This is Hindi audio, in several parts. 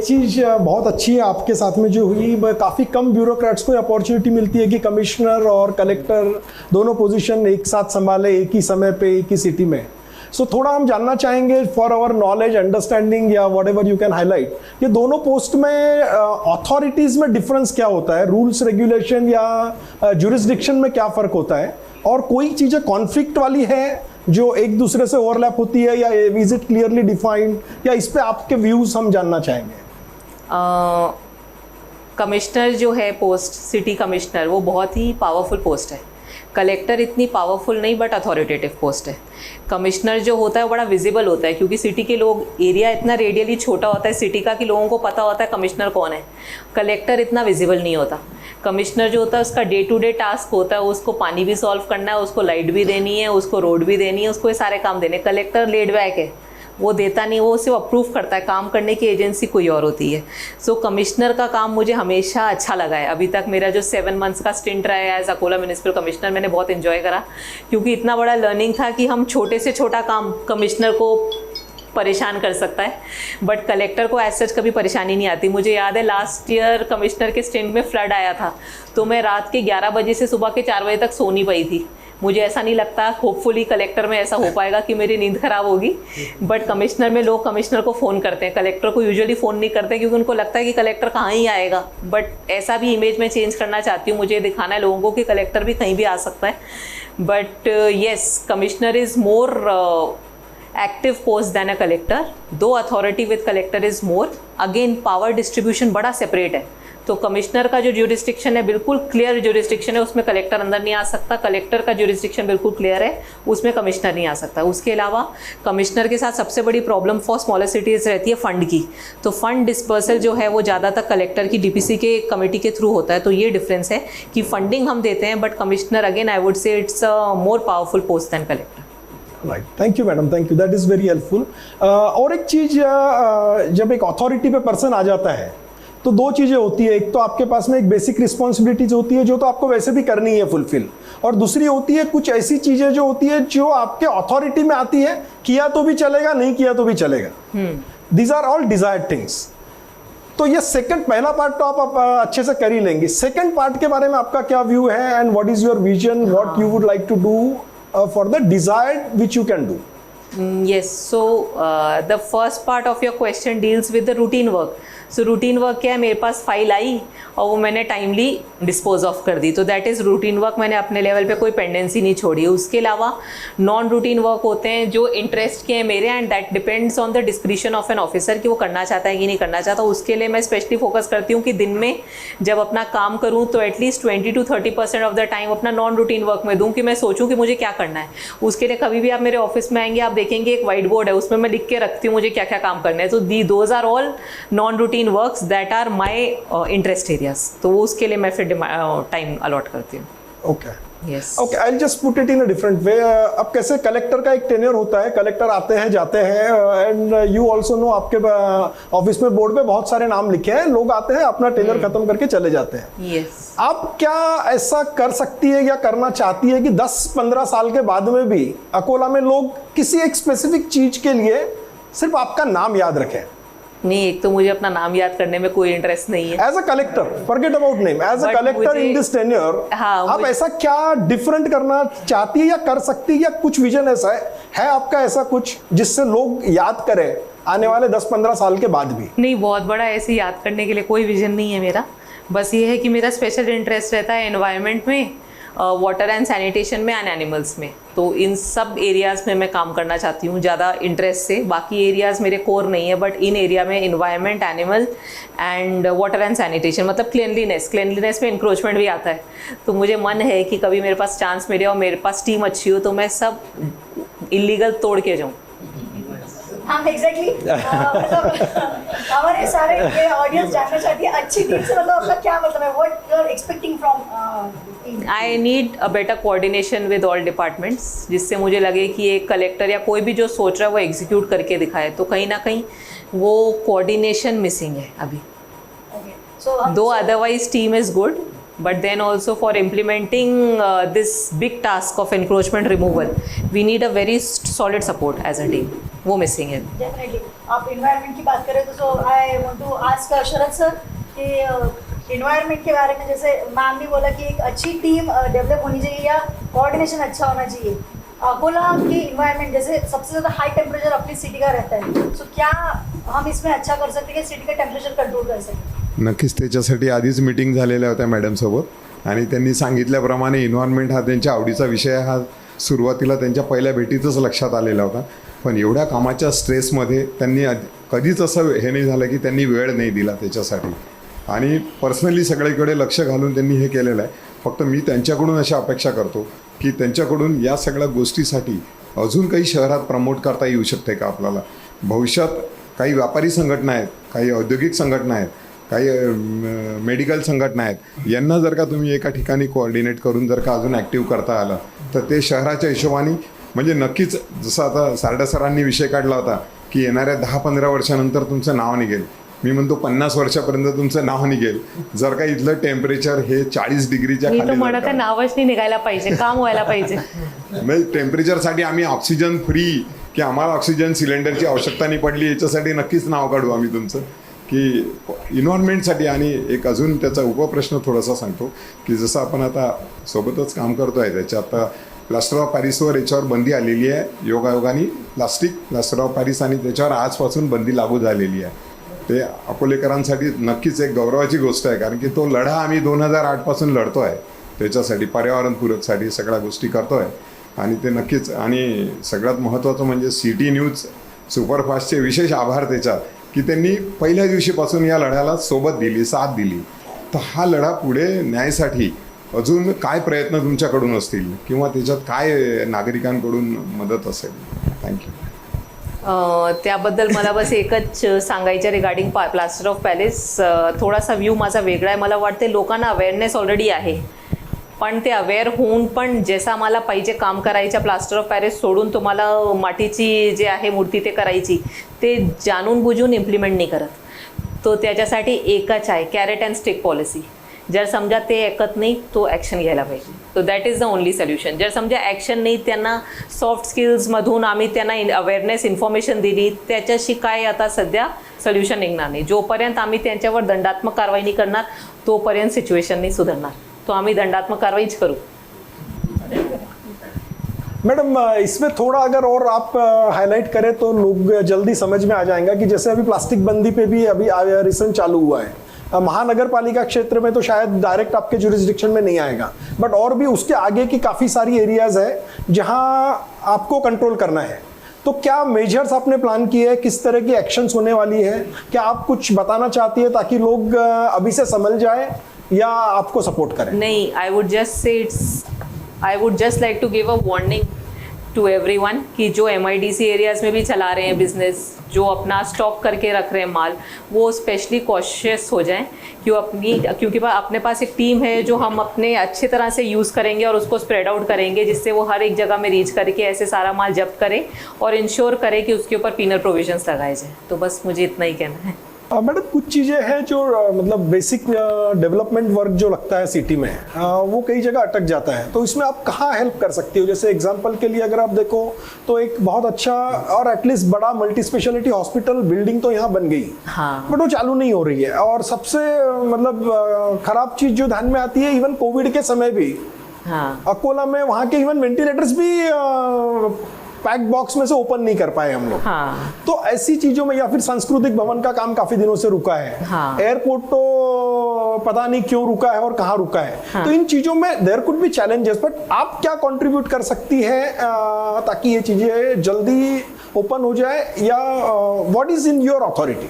चीज़ बहुत अच्छी है आपके साथ में जो हुई, काफ़ी कम ब्यूरोक्रेट्स को अपॉर्चुनिटी मिलती है कि कमिश्नर और कलेक्टर दोनों पोजीशन एक साथ संभाले एक ही समय पे एक ही सिटी में। सो थोड़ा हम जानना चाहेंगे फॉर आवर नॉलेज अंडरस्टैंडिंग या what ever you can highlight, ये दोनों पोस्ट में अथॉरिटीज़ में डिफरेंस क्या होता है, रूल्स रेगुलेशन या जुरिस्डिक्शन में क्या फ़र्क होता है, और कोई चीज़ें कॉन्फ्लिक्ट वाली है जो एक दूसरे से ओवरलैप होती है, या इज इट क्लियरली डिफाइंड, या इस पे आपके व्यूज़ हम जानना चाहेंगे। कमिश्नर जो है पोस्ट, सिटी कमिश्नर, वो बहुत ही पावरफुल पोस्ट है। कलेक्टर इतनी पावरफुल नहीं बट अथॉरिटेटिव पोस्ट है। कमिश्नर जो होता है वो बड़ा विजिबल होता है, क्योंकि सिटी के लोग, एरिया इतना रेडियली छोटा होता है सिटी का कि लोगों को पता होता है कमिश्नर कौन है। कलेक्टर इतना विजिबल नहीं होता। कमिश्नर जो होता है उसका डे टू डे टास्क होता है, उसको पानी भी सॉल्व करना है, उसको लाइट भी देनी है, उसको रोड भी देनी है, उसको ये सारे काम देने। कलेक्टर लेड बैक है, वो देता नहीं, वो सिर्फ अप्रूव करता है। काम करने की एजेंसी कोई और होती है। सो कमिश्नर का काम मुझे हमेशा अच्छा लगा है। अभी तक मेरा जो 7 मंथ्स का स्टिंट रहा है एज अकोला म्युनिसिपल कमिश्नर, मैंने बहुत इन्जॉय करा, क्योंकि इतना बड़ा लर्निंग था कि हम छोटे से छोटा काम कमिश्नर को परेशान कर सकता है, बट कलेक्टर को एज सच कभी परेशानी नहीं आती। मुझे याद है लास्ट ईयर कमिश्नर के स्टिंट में फ्लड आया था, तो मैं रात के 11 बजे से सुबह के 4 बजे तक सो नहीं पाई थी। मुझे ऐसा नहीं लगता, होपफुली कलेक्टर में ऐसा हो पाएगा कि मेरी नींद खराब होगी, बट कमिश्नर में लोग कमिश्नर को फ़ोन करते हैं, कलेक्टर को यूजुअली फ़ोन नहीं करते, क्योंकि उनको लगता है कि कलेक्टर कहाँ ही आएगा। बट ऐसा भी इमेज मैं चेंज करना चाहती हूँ, मुझे दिखाना है लोगों को कि कलेक्टर भी कहीं भी आ सकता है। But yes, commissioner is more active post than a collector, though authority with collector is more. Again, power distribution बड़ा separate है। तो कमिश्नर का जो jurisdiction है बिल्कुल क्लियर jurisdiction है, उसमें कलेक्टर अंदर नहीं आ सकता। कलेक्टर का jurisdiction बिल्कुल क्लियर है, उसमें कमिश्नर नहीं आ सकता। उसके अलावा कमिश्नर के साथ सबसे बड़ी प्रॉब्लम फॉर स्मॉलर सिटीज़ रहती है फंड की। तो फंड डिस्पर्सल जो है वो ज़्यादातर कलेक्टर की डीपीसी के कमेटी के थ्रू होता है। तो ये डिफरेंस है कि फंडिंग हम देते हैं, but commissioner again I would say it's more powerful post than collector. Right, thank you madam, thank you, that is very helpful. और एक चीज़, जब एक अथॉरिटी पे पर्सन आ जाता है तो 2 चीज़ें होती है। एक तो आपके पास में एक बेसिक रिस्पॉन्सिबिलिटीज होती है जो तो आपको वैसे भी करनी है फुलफिल, और दूसरी होती है कुछ ऐसी चीज़ें जो होती है जो आपके अथॉरिटी में आती है, किया तो भी चलेगा, नहीं किया तो भी चलेगा। These are all desired things. तो ये सेकंड, पहला पार्ट तो आप अच्छे से कर ही लेंगे। सेकंड पार्ट के बारे में आपका क्या व्यू है, and what is your vision, what you would like to do for the desired which you can do? Yes, so the first part of your question deals with the routine work. So routine work क्या है, मेरे पास फाइल आई और वो मैंने टाइमली डिस्पोज ऑफ कर दी, तो दैट इज़ रूटीन वर्क। मैंने अपने लेवल पे कोई पेंडेंसी नहीं छोड़ी। उसके अलावा नॉन रूटीन वर्क होते हैं जो इंटरेस्ट के हैं मेरे, and that depends on the description of an officer कि वो करना चाहता है कि नहीं करना चाहता। उसके लिए मैं स्पेशली फोकस करती हूँ कि दिन में जब अपना काम करूँ तो at least 20 to 30% of the time अपना नॉन रूटीन वर्क में दूँ, कि मैं सोचूँ कि मुझे क्या करना है। उसके लिए कभी भी आप मेरे ऑफिस में आएंगे, आप देखेंगे एक वाइट बोर्ड है, उसमें मैं लिख के रखती हूँ मुझे क्या क्या काम करना है। तो those are all non routine works that are my interest areas, तो वो उसके लिए मैं फिर टाइम अलॉट करती हूँ। Okay, okay, I just put it in a different way. अब कैसे कलेक्टर का एक टेन्योर होता है, कलेक्टर आते हैं जाते हैं, एंड यू ऑल्सो नो आपके ऑफिस में बोर्ड पे बहुत सारे नाम लिखे हैं, लोग आते हैं अपना टेन्योर खत्म करके चले जाते हैं। yes. आप क्या ऐसा कर सकती है या करना चाहती है कि 10-15 साल के बाद में भी अकोला में लोग किसी एक स्पेसिफिक चीज के लिए सिर्फ आपका नाम याद रखें? नहीं, एक तो मुझे अपना नाम याद करने में कोई इंटरेस्ट नहीं है। As a collector, forget about name, as a collector in this tenure, आप ऐसा क्या डिफरेंट करना चाहती है या कर सकती है, या कुछ विजन ऐसा है आपका ऐसा कुछ जिससे लोग याद करें आने वाले 10-15 साल के बाद भी? नहीं, बहुत बड़ा ऐसे याद करने के लिए कोई विजन नहीं है मेरा। बस ये है कि मेरा स्पेशल इंटरेस्ट रहता है एनवायरनमेंट में, वाटर एंड सैनिटेशन में, एंड एनिमल्स में। तो इन सब एरियाज़ में मैं काम करना चाहती हूँ ज़्यादा इंटरेस्ट से। बाकी एरियाज़ मेरे कोर नहीं है, बट इन एरिया में environment, animal and water and sanitation, मतलब क्लिनलीनेस में इंक्रोचमेंट भी आता है। तो मुझे मन है कि कभी मेरे पास चांस मिले और मेरे पास टीम अच्छी हो तो मैं सब इलीगल तोड़ के जाऊँ। हाँ, एग्जैक्टली। हमारे सारे ऑडियंस जानना चाहती है अच्छी टीम से मतलब आपका क्या मतलब है, what you are expecting from? I need a better coordination with all departments, जिससे मुझे लगे कि एक कलेक्टर या कोई भी जो सोच रहा है वो एग्जीक्यूट करके दिखाए। तो कहीं ना कहीं वो कोऑर्डिनेशन मिसिंग है अभी। दो otherwise team is good, but then also for implementing this big task of encroachment removal we need a very solid support as a team, वो missing है। Definitely. आप इन्वायरमेंट की बात करें तो so I want to ask Sharad sir कि इन्वायरमेंट के बारे में, जैसे मैम ने बोला कि एक अच्छी टीम डेवलप होनी चाहिए या कोऑर्डिनेशन अच्छा होना चाहिए। अकोला की इन्वायरमेंट जैसे सबसे ज़्यादा हाई टेम्परेचर अपनी सिटी का रहता है, सो क्या हम इसमें अच्छा कर सकते हैं कि सिटी का टेम्परेचर कंट्रोल कर सकें? नक्कीच त्याच्यासाठी आधीच मीटिंग झालेल्या होत्या मॅडमसोबत आणि त्यांनी सांगितल्याप्रमाणे इन्व्हायरमेंट हा त्यांच्या आवडीचा विषय हा सुरुवातीला त्यांच्या पहिल्या भेटीतच लक्षात आलेला होता. पण एवढ्या कामाच्या स्ट्रेसमध्ये त्यांनी कधीच असं हे नाही झालं की त्यांनी वेळ नाही दिला त्याच्यासाठी आणि पर्सनली सगळीकडे लक्ष घालून त्यांनी हे केलेलं आहे. फक्त मी त्यांच्याकडून अशा अपेक्षा करतो की त्यांच्याकडून या सगळ्या गोष्टीसाठी अजून काही शहरात प्रमोट करता येऊ शकते का आपल्याला. भविष्यात काही व्यापारी संघटना आहेत, काही औद्योगिक संघटना आहेत, काही मेडिकल संघटना आहेत, यांना जर का तुम्ही एका ठिकाणी कोऑर्डिनेट करून जर का अजून ॲक्टिव्ह करता आलं तर ते शहराच्या हिशोबाने म्हणजे नक्कीच, जसं आता सारडा सरांनी विषय काढला होता की येणाऱ्या 10-15 वर्षानंतर तुमचं नाव निघेल. मी म्हणतो 50 वर्षापर्यंत तुमचं नाव निघेल जर का इथलं टेम्परेचर हे 40 डिग्रीच्या मी तर खाली म्हणत आहे नावच नाही निघायला पाहिजे, काम व्हायला पाहिजे. म्हणजे टेम्परेचरसाठी आम्ही ऑक्सिजन फ्री की आम्हाला ऑक्सिजन सिलेंडरची आवश्यकता नाही पडली याच्यासाठी नक्कीच नाव काढू आम्ही तुमचं की इन्व्हायरमेंटसाठी. आणि एक अजून त्याचा उपप्रश्न थोडासा सांगतो की जसं आपण आता सोबतच काम करतो आहे त्याच्या आता प्लास्टर ऑफ पॅरिसवर याच्यावर बंदी आलेली आहे. योगायोगाने प्लास्टर ऑफ पॅरिस आणि त्याच्यावर आजपासून बंदी लागू झालेली आहे. ते अकोलेकरांसाठी नक्कीच एक गौरवाची गोष्ट आहे कारण की तो लढा आम्ही 2008पासून लढतो आहे त्याच्यासाठी, पर्यावरणपूरकसाठी सगळ्या गोष्टी करतो आहे आणि ते नक्कीच. आणि सगळ्यात महत्त्वाचं म्हणजे सिटी न्यूज सुपरफास्टचे विशेष आभार त्याच्यात की त्यांनी पहिल्या दिवशीपासून या लढ्याला सोबत दिली, साथ दिली. तर हा लढा पुढे न्यायसाठी अजून काय प्रयत्न तुमच्याकडून असतील किंवा त्याच्यात काय नागरिकांकडून मदत असेल? थँक्यू. त्याबद्दल मला बस एकच सांगायचं रिगार्डिंग प्लास्टर ऑफ पॅलेस. थोडासा व्ह्यू माझा वेगळा आहे. मला वाटते लोकांना अवेअरनेस ऑलरेडी आहे, पण ते अवेअर होऊन पण जसं आम्हाला पाहिजे काम करायच्या प्लास्टर ऑफ पॅरिस सोडून तुम्हाला मातीची जे आहे मूर्ती ते करायची, ते जाणून बुजून इम्प्लिमेंट नाही करत. तो त्याच्यासाठी एकच आहे, कॅरेट अँड स्टिक पॉलिसी. जर समजा ते ऐकत नाही तो ॲक्शन घ्यायला पाहिजे. तो that is the only solution. जर समजा ॲक्शन नाही, त्यांना सॉफ्ट स्किल्समधून आम्ही त्यांना अवेअरनेस इन्फॉर्मेशन दिली, त्याच्याशी काय आता सध्या सोल्युशन निघणार नाही. जोपर्यंत आम्ही त्यांच्यावर दंडात्मक कारवाई नाही करणार तोपर्यंत सिच्युएशन नाही सुधारणार. तो आम्ही दंडात्मक कारवाईच करू. मैडम इसमें थोड़ा अगर और आप हाईलाइट करें तो लोग जल्दी समझ में आ जाएगा कि जैसे अभी प्लास्टिक बंदी पे भी अभी रिसेंट चालू हुआ है. महानगर पालिका क्षेत्र में तो शायद डायरेक्ट आपके जुरिस्डिक्शन में नहीं आएगा, बट और भी उसके आगे की काफ़ी सारी एरियाज है जहां आपको कंट्रोल करना है. तो क्या मेजर्स आपने प्लान किए हैं, किस तरह की एक्शंस होने वाली है? क्या आप कुछ बताना चाहती है ताकि लोग अभी से समझ जाए या आपको सपोर्ट करें? नहीं, I would just like to give a warning to everyone कि जो MIDC एरियाज़ में भी चला रहे हैं बिजनेस, जो अपना स्टॉक करके रख रहे हैं माल, वो स्पेशली कॉशियस हो जाएं क्योंकि अपने पास एक टीम है जो हम अपने अच्छे तरह से यूज़ करेंगे और उसको स्प्रेड आउट करेंगे जिससे वो हर एक जगह में रीच करके ऐसे सारा माल जब्त करे और इंश्योर करे कि उसके ऊपर पीनल प्रोविजंस लगाए जाए. तो बस मुझे इतना ही कहना है. मैडम कुछ चीज़ें हैं जो मतलब बेसिक डेवलपमेंट वर्क जो लगता है सिटी में वो कई जगह अटक जाता है. तो इसमें आप कहाँ हेल्प कर सकती हो? जैसे एग्जांपल के लिए अगर आप देखो तो एक बहुत अच्छा और एटलीस्ट बड़ा मल्टी स्पेशलिटी हॉस्पिटल बिल्डिंग तो यहाँ बन गई, हाँ, बट वो चालू नहीं हो रही है. और सबसे मतलब खराब चीज़ जो ध्यान में आती है, इवन कोविड के समय भी हाँ, अकोला में वहाँ के इवन वेंटिलेटर्स भी पैक बॉक्स में से ओपन नहीं कर पाए हम लोग. हाँ, तो ऐसी चीजों में, या फिर सांस्कृतिक भवन का काम काफी दिनों से रुका है, हाँ, एयरपोर्ट तो पता नहीं क्यों रुका है और कहाँ रुका है. हाँ. तो इन चीजों में there could be challenges, but आप क्या कंट्रीब्यूट कर सकती है ताकि ये चीजें जल्दी ओपन हो जाए, या what is in your authority?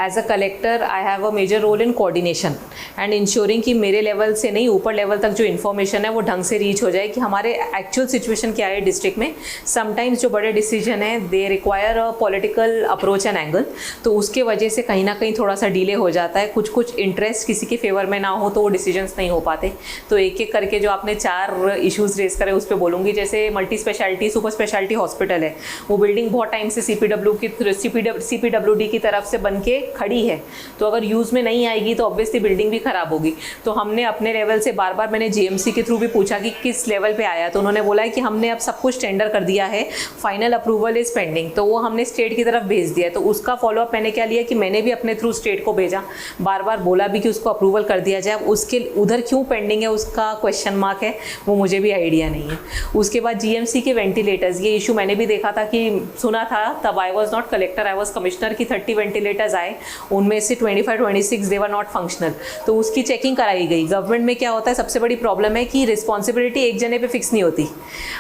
As a collector I have a major role in coordination and ensuring कि मेरे लेवल से नहीं ऊपर लेवल तक जो इन्फॉर्मेशन है वो ढंग से रीच हो जाए कि हमारे एक्चुअल सिचुएशन क्या है डिस्ट्रिक्ट में. समटाइम्स जो बड़े डिसीजन है they require a political approach and angle, तो उसके वजह से कहीं ना कहीं थोड़ा सा डिले हो जाता है. कुछ इंटरेस्ट किसी के फेवर में ना हो तो वो डिसीजंस नहीं हो पाते. तो एक एक करके जो आपने 4 इश्यूज़ रेस करे उस पर बोलूँगी. जैसे multi speciality super speciality hospital है, वो बिल्डिंग बहुत टाइम से CPWD की तरफ से बन के खड़ी है, तो अगर यूज़ में नहीं आएगी तो ऑब्वियसली बिल्डिंग भी ख़राब होगी। तो हमने अपने लेवल से बार बार मैंने जीएमसी के थ्रू भी पूछा कि किस लेवल पे आया, तो उन्होंने बोला है कि हमने अब सब कुछ टेंडर कर दिया है, फाइनल अप्रूवल इज़ पेंडिंग। तो वो हमने स्टेट की तरफ भेज दिया है। तो उसका फॉलोअप मैंने क्या लिया कि मैंने भी अपने थ्रू स्टेट को भेजा, बार बार बोला भी कि उसको अप्रूवल कर दिया जाए। उसके उधर क्यों पेंडिंग है उसका क्वेश्चन मार्क है, वो मुझे भी आइडिया नहीं है। उसके बाद जीएमसी के वेंटिलेटर्स, ये इशू मैंने भी देखा था कि सुना था, तब I was not collector, I was commissioner की 30 वेंटिलेटर्स आए, उनमें से 25-26 दे वर नॉट फंक्शनल। तो उसकी चेकिंग कराई गई। गवर्नमेंट में क्या होता है, सबसे बड़ी प्रॉब्लम है कि रिस्पॉन्सिबिलिटी एक जने पे फिक्स नहीं होती,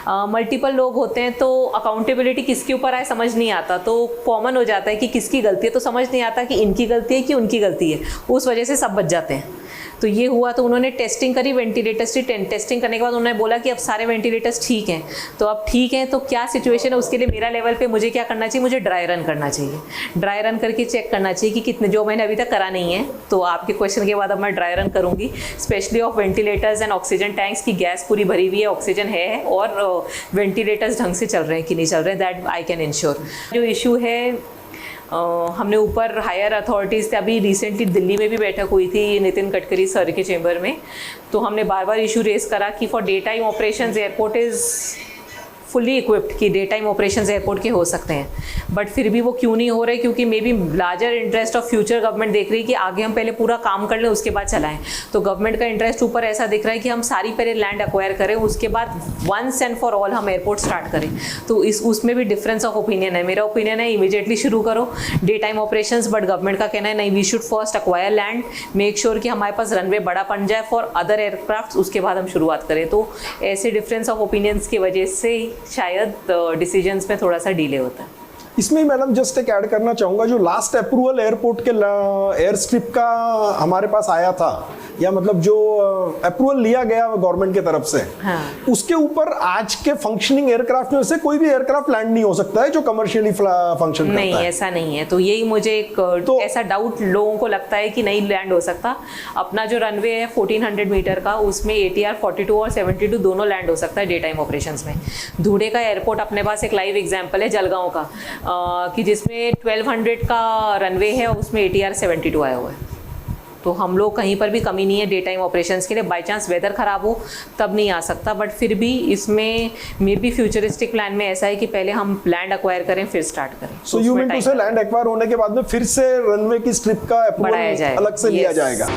मल्टीपल लोग होते हैं, तो अकाउंटेबिलिटी किसके ऊपर आए समझ नहीं आता। तो कॉमन हो जाता है कि किसकी गलती है, तो समझ नहीं आता कि इनकी गलती है कि उनकी गलती है, उस वजह से सब बच जाते हैं। तो ये हुआ। तो उन्होंने टेस्टिंग करी वेंटिलेटर्स की, टेस्टिंग करने के बाद उन्होंने बोला कि अब सारे वेंटिलेटर्स ठीक हैं। तो अब ठीक हैं तो क्या सिचुएशन है, उसके लिए मेरा लेवल पे मुझे क्या करना चाहिए, मुझे ड्राई रन करना चाहिए। ड्राई रन करके चेक करना चाहिए कि कितने, जो मैंने अभी तक करा नहीं है। तो आपके क्वेश्चन के बाद अब मैं ड्राई रन करूँगी, specially of ventilators and oxygen tanks की गैस पूरी भरी हुई है, ऑक्सीजन है, और वेंटिलेटर्स ढंग से चल रहे हैं कि नहीं चल रहे हैं, दैट आई कैन इंश्योर। जो इशू है, हमने ऊपर हायर अथॉरिटीज़ से अभी रिसेंटली दिल्ली में भी बैठक हुई थी नितिन गडकरी सर के चेंबर में, तो हमने बार बार इशू रेस करा कि for day time operations airport is fully equipped, कि डे टाइम ऑपरेशंस एयरपोर्ट के हो सकते हैं, बट फिर भी वो क्यों नहीं हो रहे, क्योंकि may be larger interest of future government देख रही है कि आगे हम पहले पूरा काम कर लें उसके बाद चलाएं। तो गवर्नमेंट का इंटरेस्ट ऊपर ऐसा दिख रहा है कि हम सारी पहले लैंड एक्वायर करें, उसके बाद वंस एंड फॉर ऑल हम एयरपोर्ट स्टार्ट करें। तो उसमें भी डिफरेंस ऑफ ओपिनियन है। मेरा ओपिनियन है इमीडिएटली शुरू करो day time operations, but government का कहना है नहीं, we should first acquire land, make sure कि हमारे पास रनवे बड़ा बन जाए फॉर अदर एयरक्राफ्ट, उसके बाद हम शुरुआत करें। तो ऐसे डिफरेंस ऑफ ओपिनियंस की वजह से शायद डिसीजंस में थोड़ा सा डिले होता है। इसमें मैडम जस्ट एक ऐड करना चाहूँगा, जो लास्ट अप्रूवल एयरपोर्ट के एयर स्ट्रिप का हमारे पास आया था, या मतलब जो अप्रूवल लिया गया गवर्नमेंट की तरफ से, हाँ। उसके ऊपर आज के फंक्शनिंग एयरक्राफ्ट में से कोई भी एयरक्राफ्ट लैंड नहीं हो सकता है जो कमर्शियली फंक्शन करता नहीं, है। ऐसा नहीं है। तो यही मुझे एक ऐसा डाउट लोगों को लगता है कि नहीं लैंड हो सकता। अपना जो रनवे है 1400 मीटर का, उसमें ATR 42 और 72 दोनों लैंड हो सकता है डे टाइम ऑपरेशंस में। धूड़े का एयरपोर्ट अपने पास एक लाइव एग्जाम्पल है जलगांव का, कि जिसमें 1200 का रनवे है, उसमें ATR 72 आया हुआ है। तो हम लोग कहीं पर भी कमी नहीं है डे टाइम ऑपरेशंस के लिए। बाय चांस वेदर ख़राब हो तब नहीं आ सकता, बट फिर भी इसमें मे बी फ्यूचरिस्टिक प्लान में ऐसा है कि पहले हम लैंड एक्वायर करें फिर स्टार्ट करें। सो यू मीन टू से लैंड एक्वायर होने के बाद में फिर से रनवे की स्ट्रिप का अप्रूवल अलग से लिया जाएगा।